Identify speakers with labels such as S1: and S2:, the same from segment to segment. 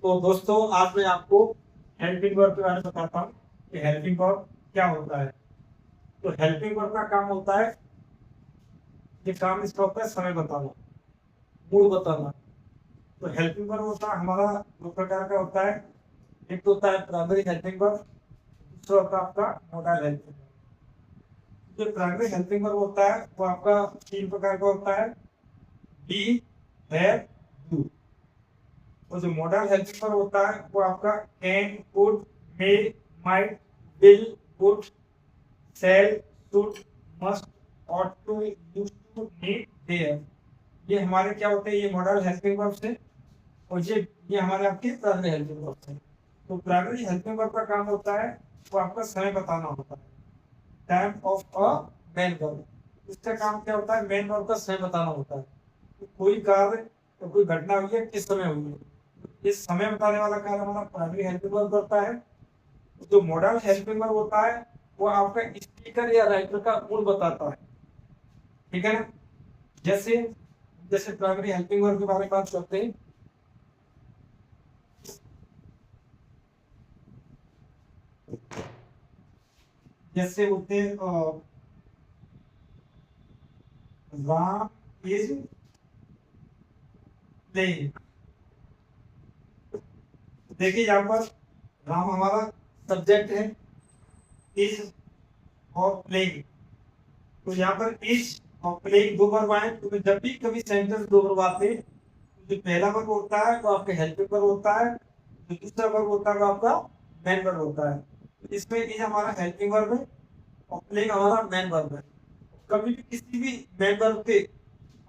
S1: तो दोस्तों आज मैं आपको हेल्पिंग वर्ब के बारे में बताता हूँ कि हेल्पिंग वर्ब क्या होता है। तो हेल्पिंग वर्ब का काम होता है, ये काम इसका होता है समय बताना, मूड बताना। तो हेल्पिंग वर्ब होता है हमारा दो प्रकार का होता है। एक तो होता है प्राइमरी हेल्पिंग वर्ब, दूसरा होता है आपका मोडाइल हेल्पिंग वर्ब। जो प्राइमरी हेल्पिंग वर्ब होता है वो आपका तीन प्रकार का होता है, बी, हैव, डू। और जो मॉडल हेल्पिंग वर्ब होता है वो आपका can, could, may, might, will, would, shall, should, must, ought to, used to, need, dare। ये हमारे क्या होते हैं, ये मॉडल हेल्पिंग वर्ब से। और ये हमारे आपके प्राइमरी हेल्पिंग वर्ब से। तो प्राइमरी हेल्पिंग वर्ब का काम होता है वो आपका समय बताना होता है, time of a main verb. इसका काम क्या होता है, मेन वर्ब का समय बताना होता है। तो कोई कार्य तो कोई घटना हुई है, किस समय हुई है, इस समय बताने वाला कार्य हमारा प्राइमरी हेल्पिंग वर्ब करता है। जो मॉडल हेल्पिंग वर्ब होता है वो आपका स्पीकर या राइटर का मूड बताता है, ठीक है ना। जैसे जैसे प्राइमरी हेल्पिंग वर्ब के बारे में बात करते हैं। जैसे बोलते हैं राम इज प्लेइंग। देखिए यहाँ पर राम हमारा सब्जेक्ट है, इज और प्लेइंग। तो यहाँ पर इज और प्लेइंग दो वर्ब आए। तो जब भी कभी सेंटेंस दो वर्ब आते हैं, जो पहला वर्ब होता है वो आपका हेल्पिंग वर्ब होता है, जो दूसरा वर्ब होता है वो आपका मेन वर्ब होता है। तो इसमें इज हमारा हेल्पिंग वर्ब है और प्लेइंग हमारा मेन वर्ब है। कभी भी किसी भी मेन वर्ब के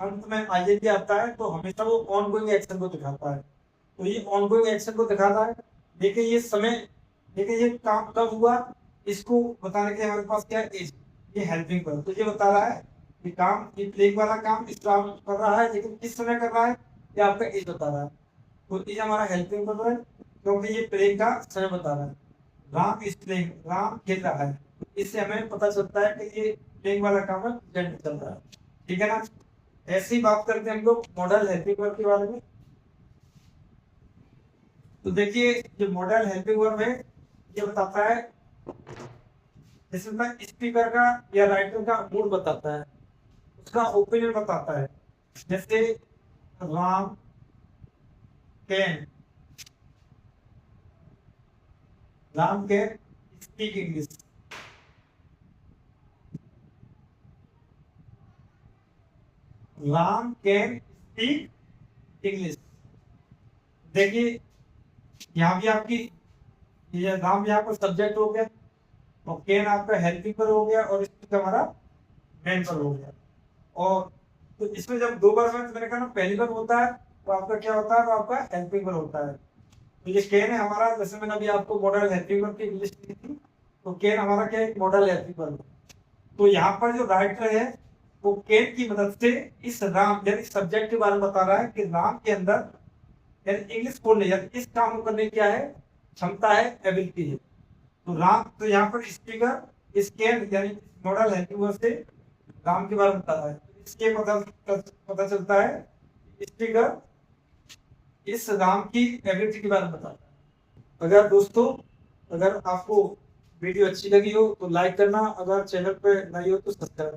S1: अंत में आईएनजी आता है तो हमेशा वो ऑनगोइंग एक्शन को दिखाता है। तो ये ऑनगोइंग एक्शन को दिखाता है। देखिए ये समय, देखिए ये काम कब हुआ, इसको बताने के लिए हमारे पास क्या है, इज। ये हेल्पिंग वर्ब तो ये बता रहा है कि काम, ये प्लेइंग वाला काम इस काम कर रहा है, लेकिन किस समय कर रहा है ये आपका इज बता रहा है। तो इज हमारा हेल्पिंग वर्ब है क्योंकि ये प्लेइंग का समय बता रहा है। राम इज प्लेइंग, राम खेल रहा है। इससे हमें पता चलता है कि ये प्लेइंग वाला काम है, प्रेजेंट चल रहा है, ठीक है ना। ऐसी बात करते हैं हम लोग मॉडल हेल्पिंग वर्ब के बारे में। तो देखिए जो मॉडल हेल्पिंग वर्ब है ये बताता है, इसमें स्पीकर का या राइटर का मूड बताता है, उसका ओपिनियन बताता है। जैसे Ram can, Ram can speak English. Ram can speak English. देखिए यहाँ भी आपकी, ये राम भी आपका सब्जेक्ट हो गया और कैन आपका हेल्पिंग पर हो गया और स्पीक हमारा मेन पर हो गया। और तो इसमें जब दो बार में, तो मैंने कहा ना पहली बार होता है तो आपका क्या होता है, वो आपका हेल्पिंग वर्ब होता है। तो ये कैन है हमारा, जैसे मैंने अभी आपको मॉडल हेल्पिंग वर्ब की इंग्लिश दी थी, तो कैन हमारा क्या है, मॉडल हेल्पिंग वर्ब। तो यहाँ पर जो राइटर है वो कैन की मदद से इस राम यानी सब्जेक्ट के बारे में बता रहा है कि राम के अंदर यानी इंग्लिश बोलने यानी इस काम को करने की क्या है, क्षमता है, एबिलिटी है। तो राम, तो यहाँ पर स्पीकर इस कैन यानी मॉडल हेल्पिंग वर्ब से राम के बारे में बता रहा है। इसके पता चलता है स्पीकर इस राम की एबिलिटी के बारे में बताता है। अगर दोस्तों, अगर आपको वीडियो अच्छी लगी हो तो लाइक करना, अगर चैनल पे नए हो तो सब्सक्राइब।